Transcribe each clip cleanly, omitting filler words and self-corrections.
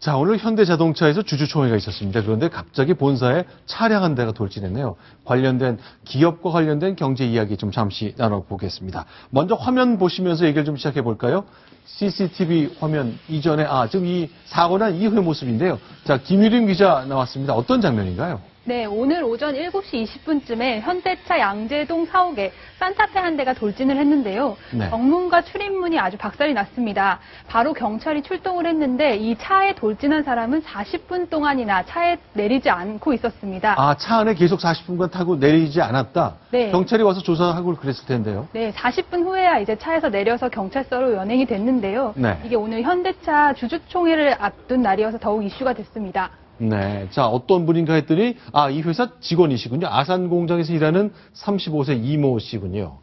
자, 오늘 현대자동차에서 주주총회가 있었습니다. 그런데 갑자기 본사에 차량 한 대가 돌진했네요. 관련된 기업과 관련된 경제 이야기 좀 잠시 나눠보겠습니다. 먼저 화면 보시면서 얘기를 좀 시작해 볼까요? CCTV 화면 이전에 지금 이 사고 난 이후의 모습인데요. 자, 김유림 기자 나왔습니다. 어떤 장면인가요? 네, 오늘 오전 7시 20분쯤에 현대차 양재동 사옥에 산타페 한 대가 돌진을 했는데요. 네. 정문과 출입문이 아주 박살이 났습니다. 바로 경찰이 출동을 했는데 이 차에 돌진한 사람은 40분 동안이나 차에 내리지 않고 있었습니다. 차 안에 계속 40분간 타고 내리지 않았다? 네. 경찰이 와서 조사하고 그랬을 텐데요. 네, 40분 후에야 이제 차에서 내려서 경찰서로 연행이 됐는데요. 네. 이게 오늘 현대차 주주총회를 앞둔 날이어서 더욱 이슈가 됐습니다. 네. 자, 어떤 분인가 했더니, 이 회사 직원이시군요. 아산 공장에서 일하는 35세 이모 씨군요.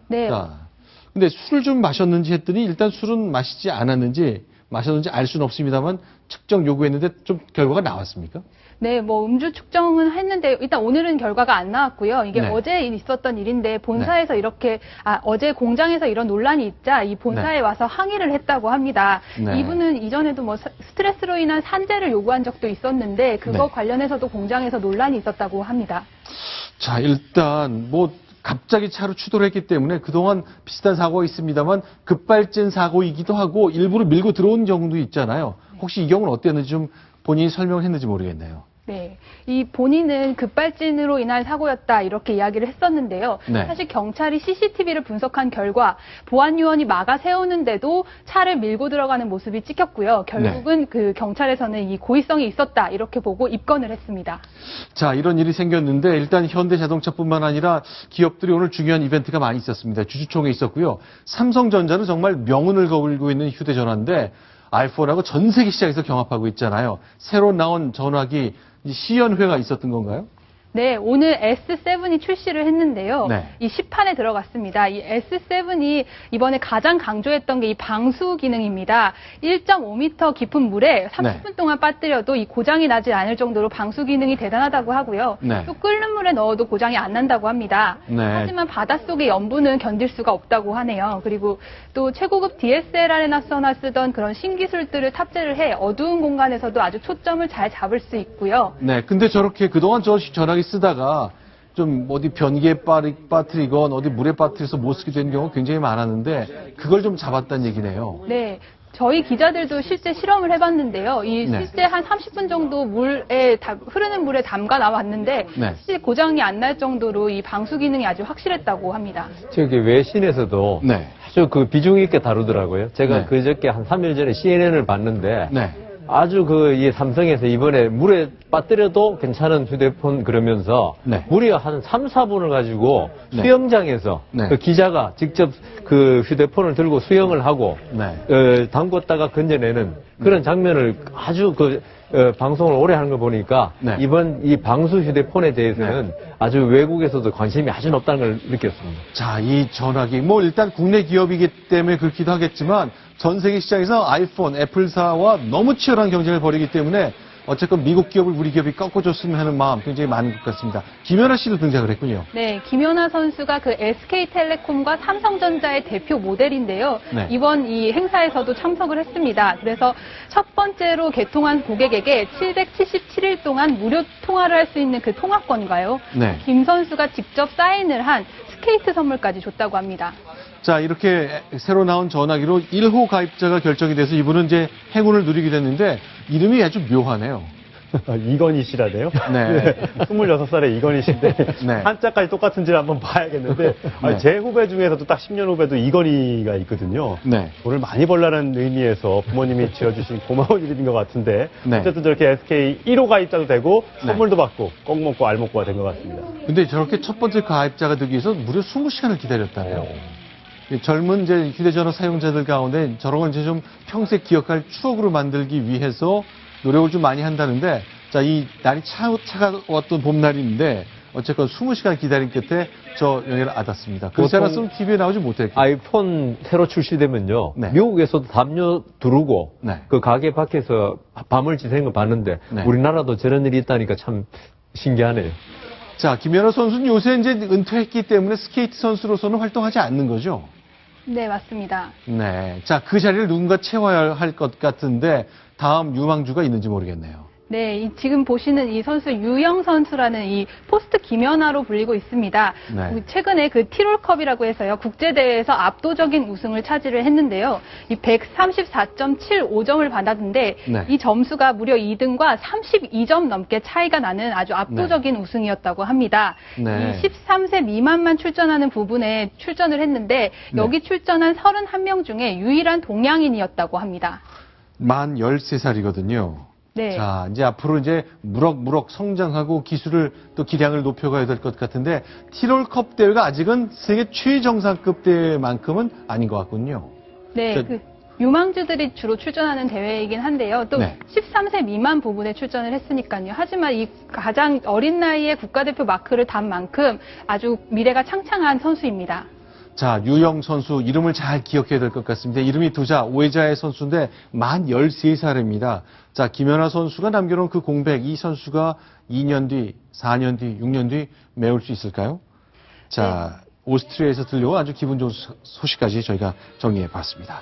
네. 자, 근데 술을 좀 마셨는지 했더니 일단 술은 마시지 않았는지 마셨는지 알 수는 없습니다만 측정 요구했는데 좀 결과가 나왔습니까? 네, 음주 측정은 했는데 일단 오늘은 결과가 안 나왔고요. 이게 네. 어제 있었던 일인데 본사에서 이렇게 어제 공장에서 이런 논란이 있자 이 본사에 네. 와서 항의를 했다고 합니다. 네. 이분은 이전에도 스트레스로 인한 산재를 요구한 적도 있었는데 그거 네. 관련해서도 공장에서 논란이 있었다고 합니다. 자, 일단 갑자기 차로 추돌을 했기 때문에 그동안 비슷한 사고가 있습니다만 급발진 사고이기도 하고 일부러 밀고 들어온 경우도 있잖아요. 혹시 이 경우는 어땠는지 좀 본인이 설명을 했는지 모르겠네요. 네, 이 본인은 급발진으로 인한 사고였다 이렇게 이야기를 했었는데요. 네. 사실 경찰이 CCTV를 분석한 결과 보안 요원이 막아 세우는데도 차를 밀고 들어가는 모습이 찍혔고요. 결국은 그 경찰에서는 이 고의성이 있었다 이렇게 보고 입건을 했습니다. 자, 이런 일이 생겼는데 일단 현대자동차뿐만 아니라 기업들이 오늘 중요한 이벤트가 많이 있었습니다. 주주총회 있었고요. 삼성전자는 정말 명운을 거울고 있는 휴대전화인데 아이폰하고 전 세계 시장에서 경합하고 있잖아요. 새로 나온 전화기 시연회가 있었던 건가요? 네, 오늘 S7이 출시를 했는데요. 네. 이 시판에 들어갔습니다. 이 S7이 이번에 가장 강조했던 게 이 방수 기능입니다. 1.5m 깊은 물에 30분 동안 빠뜨려도 이 고장이 나지 않을 정도로 방수 기능이 대단하다고 하고요. 네. 또 끓는 물에 넣어도 고장이 안 난다고 합니다. 네. 하지만 바닷속의 염분은 견딜 수가 없다고 하네요. 그리고 또 최고급 DSLR에나 쓰던 그런 신기술들을 탑재를 해 어두운 공간에서도 아주 초점을 잘 잡을 수 있고요. 네, 근데 저렇게 그동안 저 전화기 쓰다가 좀 어디 변기에 빠뜨리건 어디 물에 빠뜨려서 못 쓰게 되는 경우가 굉장히 많았는데 그걸 좀 잡았다는 얘기네요. 네. 저희 기자들도 실제 실험을 해봤는데요. 실제 한 30분 정도 흐르는 물에 담가 나왔는데 실제 고장이 안 날 정도로 이 방수 기능이 아주 확실했다고 합니다. 저기 외신에서도 아주 그 비중 있게 다루더라고요. 제가 그저께 한 3일 전에 CNN을 봤는데 아주 이 삼성에서 이번에 물에 빠뜨려도 괜찮은 휴대폰 그러면서 무려 한 3, 4분을 가지고 수영장에서 그 기자가 직접 그 휴대폰을 들고 수영을 하고 담궜다가 건져내는 그런 장면을 아주 방송을 오래 하는 거 보니까 이번 이 방수 휴대폰에 대해서는 아주 외국에서도 관심이 아주 높다는 걸 느꼈습니다. 자, 이 전화기 일단 국내 기업이기 때문에 그렇기도 하겠지만 전 세계 시장에서 아이폰, 애플사와 너무 치열한 경쟁을 벌이기 때문에 어쨌건 미국 기업을 우리 기업이 꺾어줬으면 하는 마음 굉장히 많은 것 같습니다. 김연아 씨도 등장을 했군요. 네, 김연아 선수가 그 SK텔레콤과 삼성전자의 대표 모델인데요. 이번 이 행사에서도 참석을 했습니다. 그래서 첫 번째로 개통한 고객에게 777일 동안 무료 통화를 할 수 있는 그 통화권과요. 김 선수가 직접 사인을 한 스케이트 선물까지 줬다고 합니다. 자, 이렇게 새로 나온 전화기로 1호 가입자가 결정이 돼서 이분은 이제 행운을 누리게 됐는데 이름이 아주 묘하네요. 이건희 씨라네요? 네. 26살의 이건희 씨인데 한자까지 똑같은지를 한번 봐야겠는데 제 후배 중에서도 딱 10년 후배도 이건희가 있거든요. 돈을 많이 벌라는 의미에서 부모님이 지어주신 고마운 일인 것 같은데 어쨌든 저렇게 SK 1호 가입자도 되고 선물도 받고 꼭 먹고 알 먹고가 된 것 같습니다. 근데 저렇게 첫 번째 가입자가 되기 위해서 무려 20시간을 기다렸다네요. 젊은 이제 휴대전화 사용자들 가운데 저런 걸 이제 좀 평생 기억할 추억으로 만들기 위해서 노력을 좀 많이 한다는데, 자, 이 날이 차가웠던 봄날인데 어쨌건 20시간 기다린 끝에 저 연예를 얻었습니다. 그 사람은 TV에 나오지 못했겠죠. 아이폰 새로 출시되면요. 미국에서도 담요 두르고 그 가게 밖에서 밤을 지새는 거 봤는데 우리나라도 저런 일이 있다니까 참 신기하네요. 자, 김연아 선수는 요새 이제 은퇴했기 때문에 스케이트 선수로서는 활동하지 않는 거죠? 네, 맞습니다. 네. 자, 그 자리를 누군가 채워야 할 것 같은데 다음 유망주가 있는지 모르겠네요. 네, 지금 보시는 이 선수 유영 선수라는 이 포스트 김연아로 불리고 있습니다. 네. 최근에 그 티롤컵이라고 해서요 국제대회에서 압도적인 우승을 차지를 했는데요. 이 134.75점을 받았는데 네. 이 점수가 무려 2등과 32점 넘게 차이가 나는 아주 압도적인 우승이었다고 합니다. 네. 이 13세 미만만 출전하는 부분에 출전을 했는데 여기 출전한 31명 중에 유일한 동양인이었다고 합니다. 만 13살이거든요. 네. 자, 이제 앞으로 이제 무럭무럭 성장하고 기술을 또 기량을 높여가야 될 것 같은데 티롤컵 대회가 아직은 세계 최정상급 대회만큼은 아닌 것 같군요. 네, 자, 그 유망주들이 주로 출전하는 대회이긴 한데요. 또 네. 13세 미만 부분에 출전을 했으니까요. 하지만 이 가장 어린 나이에 국가대표 마크를 단 만큼 아주 미래가 창창한 선수입니다. 자, 유영 선수 이름을 잘 기억해야 될 것 같습니다. 이름이 두자 오해자의 선수인데 만 13살입니다. 자, 김연아 선수가 남겨놓은 그 공백, 이 선수가 2년 뒤, 4년 뒤, 6년 뒤 메울 수 있을까요? 자, 네. 오스트리아에서 들려온 아주 기분 좋은 소식까지 저희가 정리해 봤습니다.